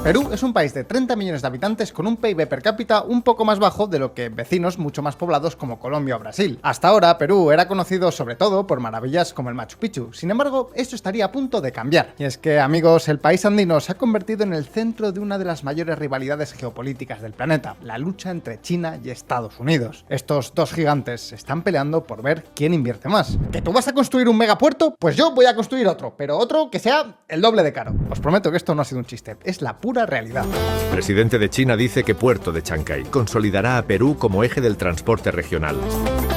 Perú es un país de 30 millones de habitantes con un PIB per cápita un poco más bajo de lo que vecinos mucho más poblados como Colombia o Brasil. Hasta ahora, Perú era conocido sobre todo por maravillas como el Machu Picchu. Sin embargo, esto estaría a punto de cambiar. Y es que, amigos, el país andino se ha convertido en el centro de una de las mayores rivalidades geopolíticas del planeta, la lucha entre China y Estados Unidos. Estos dos gigantes se están peleando por ver quién invierte más. ¿Que tú vas a construir un megapuerto? Pues yo voy a construir otro, pero otro que sea el doble de caro. Os prometo que esto no ha sido un chiste, es la pura realidad. El presidente de China dice que Puerto de Chancay consolidará a Perú como eje del transporte regional.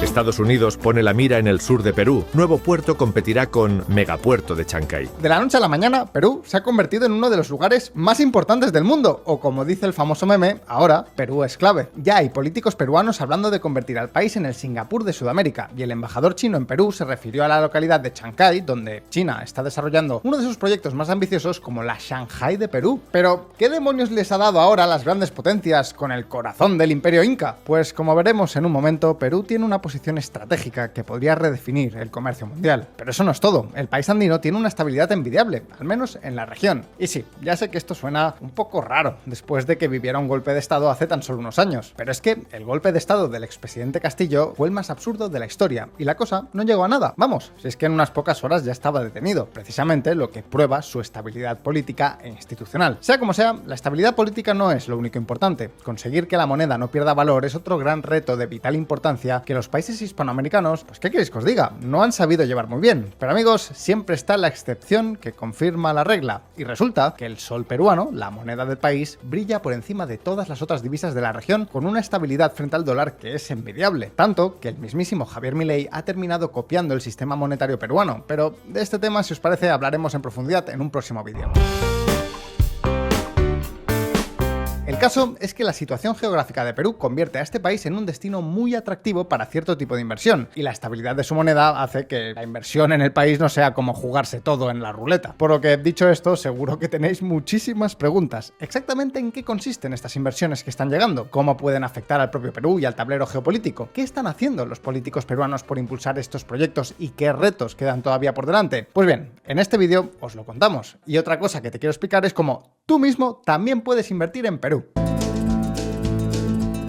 Estados Unidos pone la mira en el sur de Perú. Nuevo puerto competirá con Megapuerto de Chancay. De la noche a la mañana, Perú se ha convertido en uno de los lugares más importantes del mundo, o como dice el famoso meme, ahora Perú es clave. Ya hay políticos peruanos hablando de convertir al país en el Singapur de Sudamérica, y el embajador chino en Perú se refirió a la localidad de Chancay, donde China está desarrollando uno de sus proyectos más ambiciosos como la Shanghai de Perú. Pero, ¿qué demonios les ha dado ahora a las grandes potencias con el corazón del imperio inca? Pues como veremos en un momento, Perú tiene una posición estratégica que podría redefinir el comercio mundial. Pero eso no es todo, el país andino tiene una estabilidad envidiable, al menos en la región. Y sí, ya sé que esto suena un poco raro, después de que viviera un golpe de estado hace tan solo unos años, pero es que el golpe de estado del expresidente Castillo fue el más absurdo de la historia, y la cosa no llegó a nada. Vamos, si es que en unas pocas horas ya estaba detenido, precisamente lo que prueba su estabilidad política e institucional. Sea como sea, la estabilidad política no es lo único importante. Conseguir que la moneda no pierda valor es otro gran reto de vital importancia que los países hispanoamericanos, pues qué queréis que os diga, no han sabido llevar muy bien. Pero amigos, siempre está la excepción que confirma la regla, y resulta que el sol peruano, la moneda del país, brilla por encima de todas las otras divisas de la región con una estabilidad frente al dólar que es envidiable, tanto que el mismísimo Javier Milei ha terminado copiando el sistema monetario peruano, pero de este tema, si os parece, hablaremos en profundidad en un próximo vídeo. El caso es que la situación geográfica de Perú convierte a este país en un destino muy atractivo para cierto tipo de inversión, y la estabilidad de su moneda hace que la inversión en el país no sea como jugarse todo en la ruleta. Por lo que, dicho esto, seguro que tenéis muchísimas preguntas. ¿Exactamente en qué consisten estas inversiones que están llegando? ¿Cómo pueden afectar al propio Perú y al tablero geopolítico? ¿Qué están haciendo los políticos peruanos por impulsar estos proyectos y qué retos quedan todavía por delante? Pues bien, en este vídeo os lo contamos. Y otra cosa que te quiero explicar es cómo tú mismo también puedes invertir en Perú.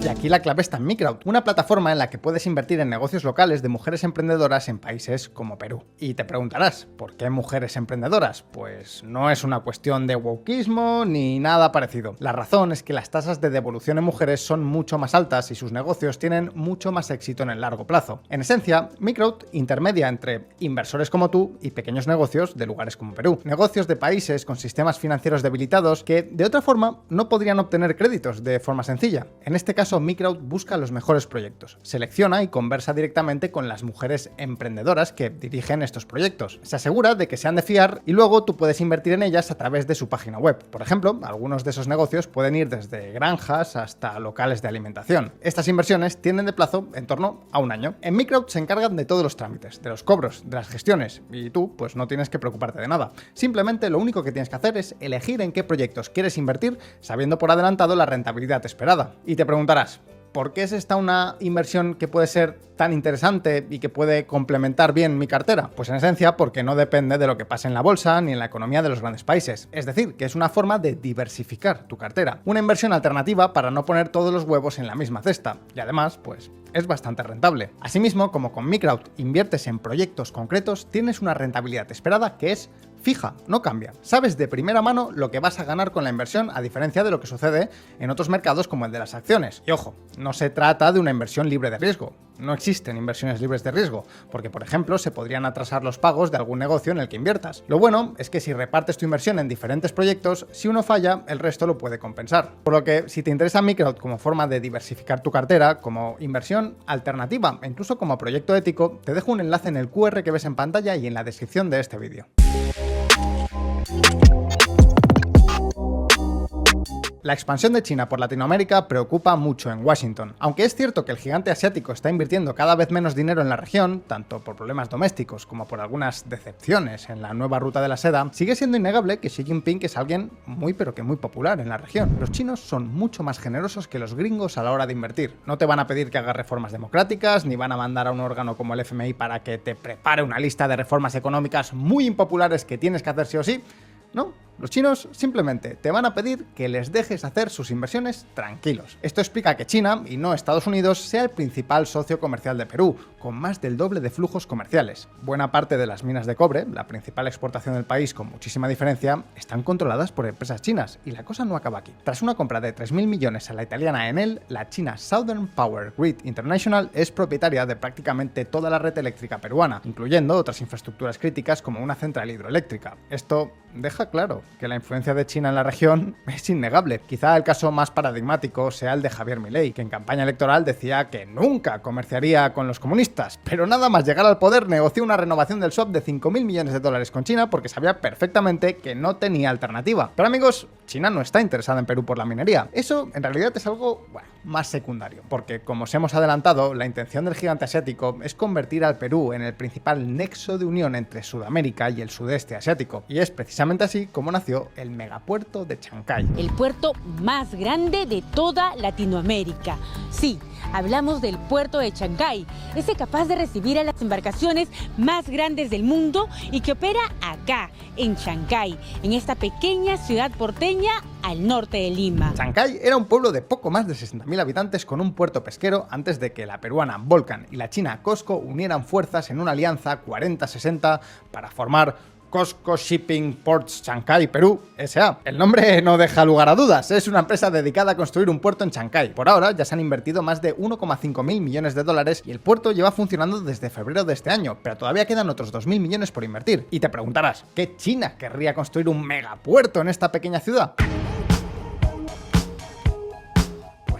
Y aquí la clave está en Microwd, una plataforma en la que puedes invertir en negocios locales de mujeres emprendedoras en países como Perú. Y te preguntarás, ¿por qué mujeres emprendedoras? Pues no es una cuestión de wokismo ni nada parecido. La razón es que las tasas de devolución en mujeres son mucho más altas y sus negocios tienen mucho más éxito en el largo plazo. En esencia, Microwd intermedia entre inversores como tú y pequeños negocios de lugares como Perú. Negocios de países con sistemas financieros debilitados que, de otra forma, no podrían obtener créditos de forma sencilla. En este caso, Microwd busca los mejores proyectos, selecciona y conversa directamente con las mujeres emprendedoras que dirigen estos proyectos. Se asegura de que sean de fiar y luego tú puedes invertir en ellas a través de su página web. Por ejemplo, algunos de esos negocios pueden ir desde granjas hasta locales de alimentación. Estas inversiones tienen de plazo en torno a un año. En Microwd se encargan de todos los trámites, de los cobros, de las gestiones, y tú pues no tienes que preocuparte de nada. Simplemente lo único que tienes que hacer es elegir en qué proyectos quieres invertir sabiendo por adelantado la rentabilidad esperada. Y te preguntarás, ¿por qué es esta una inversión que puede ser tan interesante y que puede complementar bien mi cartera? Pues en esencia porque no depende de lo que pase en la bolsa ni en la economía de los grandes países. Es decir, que es una forma de diversificar tu cartera. Una inversión alternativa para no poner todos los huevos en la misma cesta. Y además, pues, es bastante rentable. Asimismo, como con Microwd inviertes en proyectos concretos, tienes una rentabilidad esperada que es fija, no cambia. Sabes de primera mano lo que vas a ganar con la inversión, a diferencia de lo que sucede en otros mercados como el de las acciones. Y ojo, no se trata de una inversión libre de riesgo. No existen inversiones libres de riesgo, porque por ejemplo se podrían atrasar los pagos de algún negocio en el que inviertas. Lo bueno es que si repartes tu inversión en diferentes proyectos, si uno falla, el resto lo puede compensar. Por lo que si te interesa Microwd como forma de diversificar tu cartera, como inversión alternativa e incluso como proyecto ético, te dejo un enlace en el QR que ves en pantalla y en la descripción de este vídeo. La expansión de China por Latinoamérica preocupa mucho en Washington. Aunque es cierto que el gigante asiático está invirtiendo cada vez menos dinero en la región, tanto por problemas domésticos como por algunas decepciones en la nueva ruta de la seda, sigue siendo innegable que Xi Jinping es alguien muy pero que muy popular en la región. Los chinos son mucho más generosos que los gringos a la hora de invertir. No te van a pedir que hagas reformas democráticas, ni van a mandar a un órgano como el FMI para que te prepare una lista de reformas económicas muy impopulares que tienes que hacer sí o sí. No, Los chinos simplemente te van a pedir que les dejes hacer sus inversiones tranquilos. Esto explica que China, y no Estados Unidos, sea el principal socio comercial de Perú, con más del doble de flujos comerciales. Buena parte de las minas de cobre, la principal exportación del país con muchísima diferencia, están controladas por empresas chinas, y la cosa no acaba aquí. Tras una compra de 3.000 millones a la italiana Enel, la china Southern Power Grid International es propietaria de prácticamente toda la red eléctrica peruana, incluyendo otras infraestructuras críticas como una central hidroeléctrica. Esto deja claro que la influencia de China en la región es innegable. Quizá el caso más paradigmático sea el de Javier Milei, que en campaña electoral decía que nunca comerciaría con los comunistas, pero nada más llegar al poder negoció una renovación del swap de 5.000 millones de dólares con China porque sabía perfectamente que no tenía alternativa. Pero amigos, China no está interesada en Perú por la minería. Eso en realidad es algo, más secundario, porque como os hemos adelantado, la intención del gigante asiático es convertir al Perú en el principal nexo de unión entre Sudamérica y el sudeste asiático, y es precisamente así como nació el megapuerto de Chancay. El puerto más grande de toda Latinoamérica. Sí, hablamos del puerto de Chancay, ese capaz de recibir a las embarcaciones más grandes del mundo y que opera acá, en Chancay, en esta pequeña ciudad porteña al norte de Lima. Chancay era un pueblo de poco más de 60.000 habitantes con un puerto pesquero antes de que la peruana Volcan y la china COSCO unieran fuerzas en una alianza 40-60 para formar COSCO Shipping Ports Chancay Perú S.A. El nombre no deja lugar a dudas, es una empresa dedicada a construir un puerto en Chancay. Por ahora ya se han invertido más de 1,5 mil millones de dólares y el puerto lleva funcionando desde febrero de este año, pero todavía quedan otros 2.000 millones por invertir. Y te preguntarás, ¿qué China querría construir un megapuerto en esta pequeña ciudad?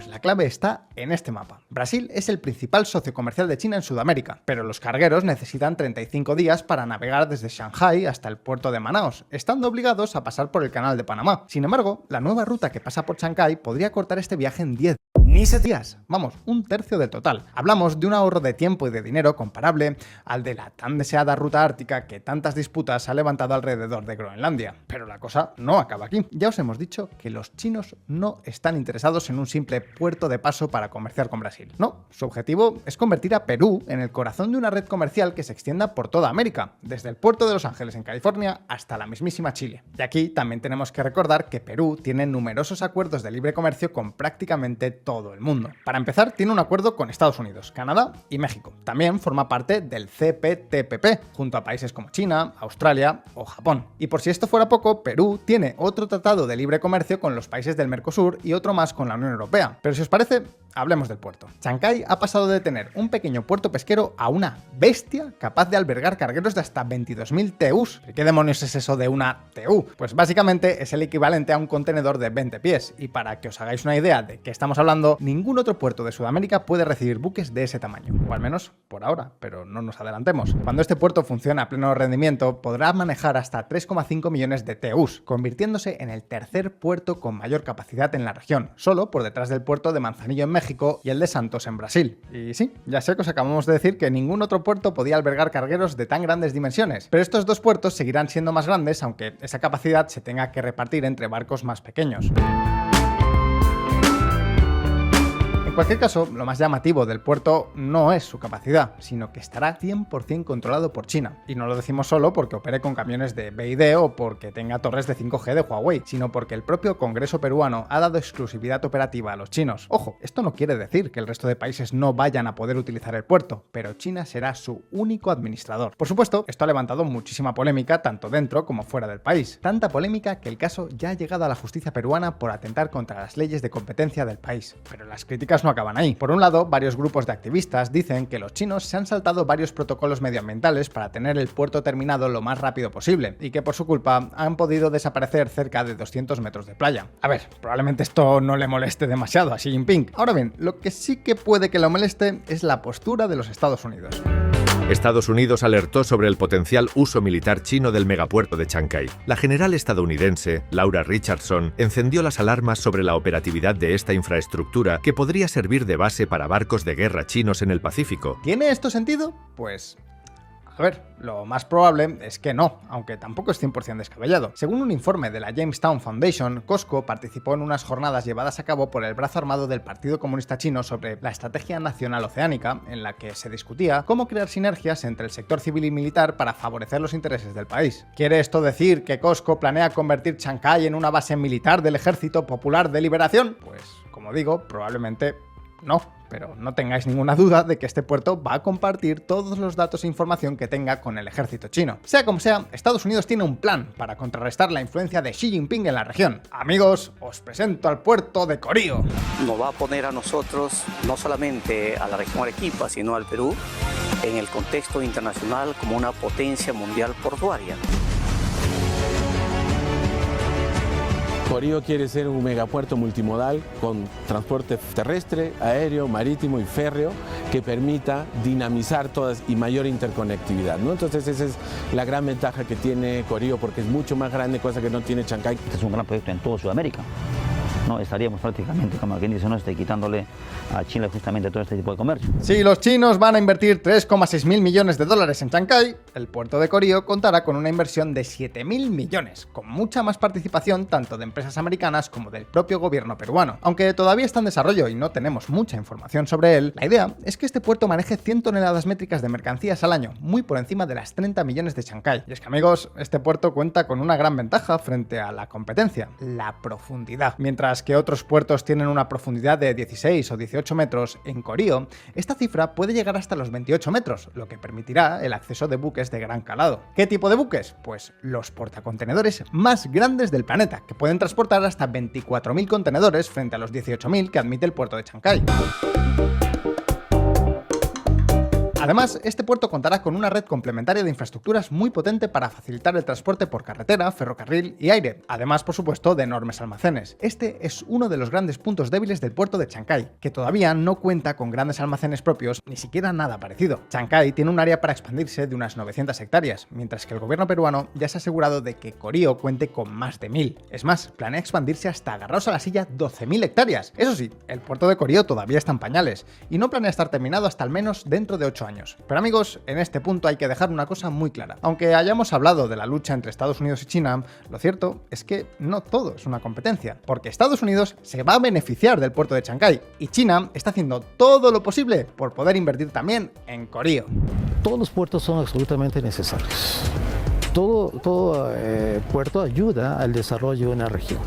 La clave está en este mapa. Brasil es el principal socio comercial de China en Sudamérica, pero los cargueros necesitan 35 días para navegar desde Shanghái hasta el puerto de Manaos, estando obligados a pasar por el canal de Panamá. Sin embargo, la nueva ruta que pasa por Chancay podría cortar este viaje en 10 ni 7 días, vamos, un tercio del total. Hablamos de un ahorro de tiempo y de dinero comparable al de la tan deseada ruta ártica que tantas disputas ha levantado alrededor de Groenlandia. Pero la cosa no acaba aquí. Ya os hemos dicho que los chinos no están interesados en un simple puerto de paso para comerciar con Brasil. No, su objetivo es convertir a Perú en el corazón de una red comercial que se extienda por toda América, desde el puerto de Los Ángeles en California hasta la mismísima Chile. Y aquí también tenemos que recordar que Perú tiene numerosos acuerdos de libre comercio con prácticamente todo el mundo. Para empezar, tiene un acuerdo con Estados Unidos, Canadá y México. También forma parte del CPTPP, junto a países como China, Australia o Japón. Y por si esto fuera poco, Perú tiene otro tratado de libre comercio con los países del Mercosur y otro más con la Unión Europea. Pero si os parece, hablemos del puerto. Chancay ha pasado de tener un pequeño puerto pesquero a una bestia capaz de albergar cargueros de hasta 22.000 TEUs. ¿Qué demonios es eso de una TEU? Pues básicamente es el equivalente a un contenedor de 20 pies. Y para que os hagáis una idea de qué estamos hablando, ningún otro puerto de Sudamérica puede recibir buques de ese tamaño. O al menos por ahora, pero no nos adelantemos. Cuando este puerto funcione a pleno rendimiento, podrá manejar hasta 3,5 millones de TEUs, convirtiéndose en el tercer puerto con mayor capacidad en la región, solo por detrás del puerto de Manzanillo en México y el de Santos en Brasil. Y sí, ya sé que os acabamos de decir que ningún otro puerto podía albergar cargueros de tan grandes dimensiones, pero estos dos puertos seguirán siendo más grandes, aunque esa capacidad se tenga que repartir entre barcos más pequeños. En cualquier caso, lo más llamativo del puerto no es su capacidad, sino que estará 100% controlado por China. Y no lo decimos solo porque opere con camiones de BYD o porque tenga torres de 5G de Huawei, sino porque el propio Congreso peruano ha dado exclusividad operativa a los chinos. Ojo, esto no quiere decir que el resto de países no vayan a poder utilizar el puerto, pero China será su único administrador. Por supuesto, esto ha levantado muchísima polémica tanto dentro como fuera del país. Tanta polémica que el caso ya ha llegado a la justicia peruana por atentar contra las leyes de competencia del país. Pero las críticas no acaban ahí. Por un lado, varios grupos de activistas dicen que los chinos se han saltado varios protocolos medioambientales para tener el puerto terminado lo más rápido posible y que por su culpa han podido desaparecer cerca de 200 metros de playa. A ver, probablemente esto no le moleste demasiado a Xi Jinping. Ahora bien, lo que sí que puede que lo moleste es la postura de los Estados Unidos. Estados Unidos alertó sobre el potencial uso militar chino del megapuerto de Chancay. La general estadounidense, Laura Richardson, encendió las alarmas sobre la operatividad de esta infraestructura que podría servir de base para barcos de guerra chinos en el Pacífico. ¿Tiene esto sentido? Pues A ver, lo más probable es que no, aunque tampoco es 100% descabellado. Según un informe de la Jamestown Foundation, Costco participó en unas jornadas llevadas a cabo por el brazo armado del Partido Comunista Chino sobre la Estrategia Nacional Oceánica, en la que se discutía cómo crear sinergias entre el sector civil y militar para favorecer los intereses del país. ¿Quiere esto decir que Costco planea convertir Chancay en una base militar del Ejército Popular de Liberación? Pues, como digo, probablemente no, pero no tengáis ninguna duda de que este puerto va a compartir todos los datos e información que tenga con el ejército chino. Sea como sea, Estados Unidos tiene un plan para contrarrestar la influencia de Xi Jinping en la región. Amigos, os presento al puerto de Corío. Nos va a poner a nosotros, no solamente a la región Arequipa, sino al Perú, en el contexto internacional como una potencia mundial portuaria. Corío quiere ser un megapuerto multimodal con transporte terrestre, aéreo, marítimo y férreo que permita dinamizar todas y mayor interconectividad, ¿no? Entonces esa es la gran ventaja que tiene Corío porque es mucho más grande, cosa que no tiene Chancay. Este es un gran proyecto en toda Sudamérica. No, estaríamos prácticamente, como quien dice, quitándole a Chile justamente todo este tipo de comercio. Si los chinos van a invertir 3,6 mil millones de dólares en Chancay, el puerto de Corío contará con una inversión de 7.000 millones, con mucha más participación tanto de empresas americanas como del propio gobierno peruano. Aunque todavía está en desarrollo y no tenemos mucha información sobre él, la idea es que este puerto maneje 100 toneladas métricas de mercancías al año, muy por encima de las 30 millones de Chancay. Y es que, amigos, este puerto cuenta con una gran ventaja frente a la competencia: la profundidad. Mientras que otros puertos tienen una profundidad de 16 o 18 metros, en Corío esta cifra puede llegar hasta los 28 metros, lo que permitirá el acceso de buques de gran calado. ¿Qué tipo de buques? Pues los portacontenedores más grandes del planeta, que pueden transportar hasta 24.000 contenedores frente a los 18.000 que admite el puerto de Chancay. Además, este puerto contará con una red complementaria de infraestructuras muy potente para facilitar el transporte por carretera, ferrocarril y aire, además, por supuesto, de enormes almacenes. Este es uno de los grandes puntos débiles del puerto de Chancay, que todavía no cuenta con grandes almacenes propios, ni siquiera nada parecido. Chancay tiene un área para expandirse de unas 900 hectáreas, mientras que el gobierno peruano ya se ha asegurado de que Corío cuente con más de 1.000. Es más, planea expandirse hasta, agarraos a la silla, 12.000 hectáreas. Eso sí, el puerto de Corío todavía está en pañales, y no planea estar terminado hasta al menos dentro de 8 años. Pero amigos, en este punto hay que dejar una cosa muy clara. Aunque hayamos hablado de la lucha entre Estados Unidos y China, lo cierto es que no todo es una competencia, porque Estados Unidos se va a beneficiar del puerto de Chancay y China está haciendo todo lo posible por poder invertir también en Corío. Todos los puertos son absolutamente necesarios. Todo puerto ayuda al desarrollo de una región.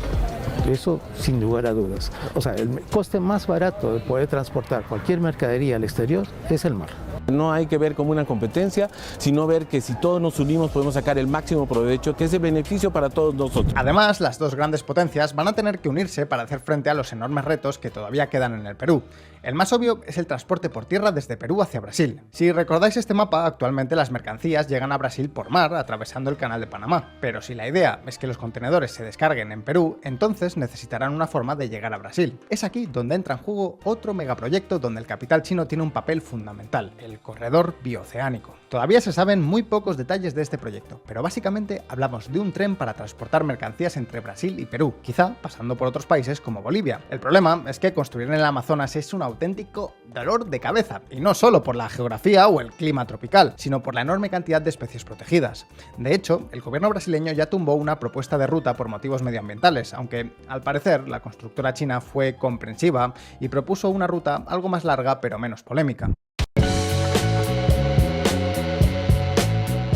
Eso sin lugar a dudas. O sea, el coste más barato de poder transportar cualquier mercadería al exterior es el mar. No hay que ver como una competencia, sino ver que si todos nos unimos podemos sacar el máximo provecho, que es el beneficio para todos nosotros. Además, las dos grandes potencias van a tener que unirse para hacer frente a los enormes retos que todavía quedan en el Perú. El más obvio es el transporte por tierra desde Perú hacia Brasil. Si recordáis este mapa, actualmente las mercancías llegan a Brasil por mar, atravesando el canal de Panamá. Pero si la idea es que los contenedores se descarguen en Perú, entonces necesitarán una forma de llegar a Brasil. Es aquí donde entra en juego otro megaproyecto donde el capital chino tiene un papel fundamental: el corredor bioceánico. Todavía se saben muy pocos detalles de este proyecto, pero básicamente hablamos de un tren para transportar mercancías entre Brasil y Perú, quizá pasando por otros países como Bolivia. El problema es que construir en el Amazonas es un auténtico dolor de cabeza, y no solo por la geografía o el clima tropical, sino por la enorme cantidad de especies protegidas. De hecho, el gobierno brasileño ya tumbó una propuesta de ruta por motivos medioambientales, aunque al parecer la constructora china fue comprensiva y propuso una ruta algo más larga pero menos polémica.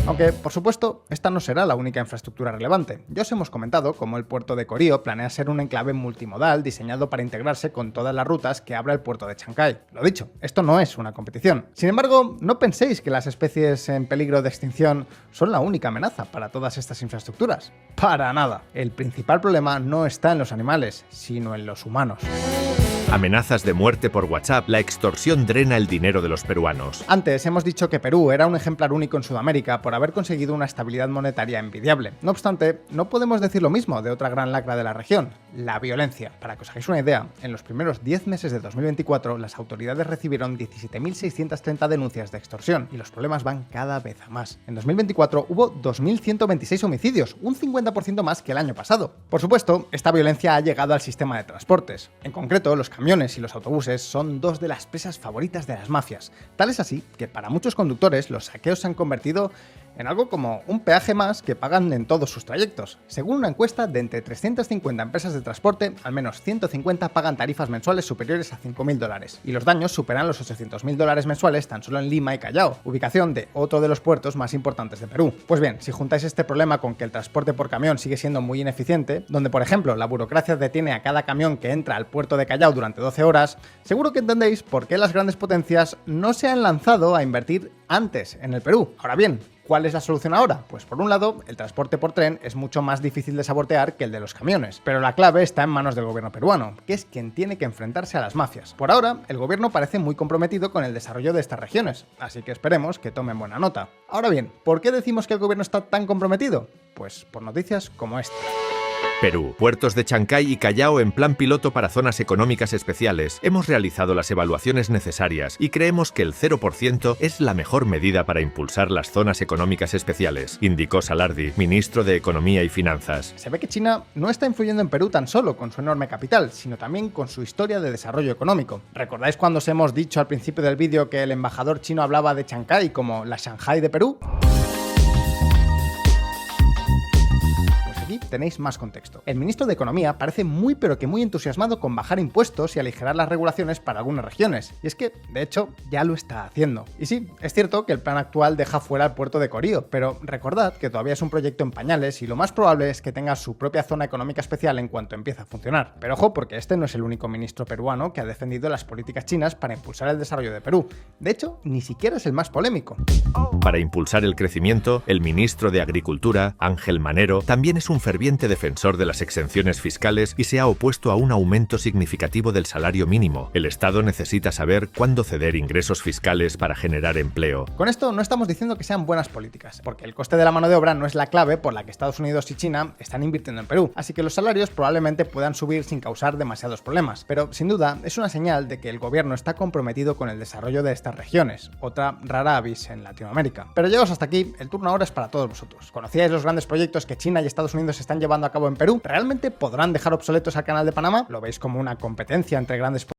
Aunque, por supuesto, esta no será la única infraestructura relevante. Ya os hemos comentado cómo el puerto de Corío planea ser un enclave multimodal diseñado para integrarse con todas las rutas que abra el puerto de Chancay. Lo dicho, esto no es una competición. Sin embargo, no penséis que las especies en peligro de extinción son la única amenaza para todas estas infraestructuras. Para nada. El principal problema no está en los animales, sino en los humanos. Amenazas de muerte por WhatsApp, la extorsión drena el dinero de los peruanos. Antes hemos dicho que Perú era un ejemplar único en Sudamérica por haber conseguido una estabilidad monetaria envidiable. No obstante, no podemos decir lo mismo de otra gran lacra de la región: la violencia. Para que os hagáis una idea, en los primeros 10 meses de 2024 las autoridades recibieron 17.630 denuncias de extorsión y los problemas van cada vez a más. En 2024 hubo 2.126 homicidios, un 50% más que el año pasado. Por supuesto, esta violencia ha llegado al sistema de transportes. En concreto, los camiones camiones y los autobuses son dos de las presas favoritas de las mafias. Tal es así que para muchos conductores los saqueos se han convertido en algo como un peaje más que pagan en todos sus trayectos. Según una encuesta, de entre 350 empresas de transporte, al menos 150 pagan tarifas mensuales superiores a $5.000, y los daños superan los $800.000 mensuales tan solo en Lima y Callao, ubicación de otro de los puertos más importantes de Perú. Pues bien, si juntáis este problema con que el transporte por camión sigue siendo muy ineficiente, donde por ejemplo la burocracia detiene a cada camión que entra al puerto de Callao durante 12 horas, seguro que entendéis por qué las grandes potencias no se han lanzado a invertir antes en el Perú. Ahora bien, ¿cuál es la solución ahora? Pues por un lado, el transporte por tren es mucho más difícil de sabotear que el de los camiones, pero la clave está en manos del gobierno peruano, que es quien tiene que enfrentarse a las mafias. Por ahora, el gobierno parece muy comprometido con el desarrollo de estas regiones, así que esperemos que tomen buena nota. Ahora bien, ¿por qué decimos que el gobierno está tan comprometido? Pues por noticias como esta. Perú. Puertos de Chancay y Callao en plan piloto para zonas económicas especiales. Hemos realizado las evaluaciones necesarias y creemos que el 0% es la mejor medida para impulsar las zonas económicas especiales, indicó Salardi, ministro de Economía y Finanzas. Se ve que China no está influyendo en Perú tan solo con su enorme capital, sino también con su historia de desarrollo económico. ¿Recordáis cuando os hemos dicho al principio del vídeo que el embajador chino hablaba de Chancay como la Shanghai de Perú? Tenéis más contexto. El ministro de Economía parece muy pero que muy entusiasmado con bajar impuestos y aligerar las regulaciones para algunas regiones. Y es que, de hecho, ya lo está haciendo. Y sí, es cierto que el plan actual deja fuera el puerto de Corío, pero recordad que todavía es un proyecto en pañales y lo más probable es que tenga su propia zona económica especial en cuanto empiece a funcionar. Pero ojo, porque este no es el único ministro peruano que ha defendido las políticas chinas para impulsar el desarrollo de Perú. De hecho, ni siquiera es el más polémico. Para impulsar el crecimiento, el ministro de Agricultura, Ángel Manero, también es un ferviente defensor de las exenciones fiscales y se ha opuesto a un aumento significativo del salario mínimo. El Estado necesita saber cuándo ceder ingresos fiscales para generar empleo. Con esto no estamos diciendo que sean buenas políticas, porque el coste de la mano de obra no es la clave por la que Estados Unidos y China están invirtiendo en Perú, así que los salarios probablemente puedan subir sin causar demasiados problemas. Pero sin duda es una señal de que el gobierno está comprometido con el desarrollo de estas regiones, otra rara avis en Latinoamérica. Pero llegados hasta aquí, el turno ahora es para todos vosotros. ¿Conocíais los grandes proyectos que China y Estados Unidos están llevando a cabo en Perú? ¿Realmente podrán dejar obsoletos al Canal de Panamá? ¿Lo veis como una competencia entre grandes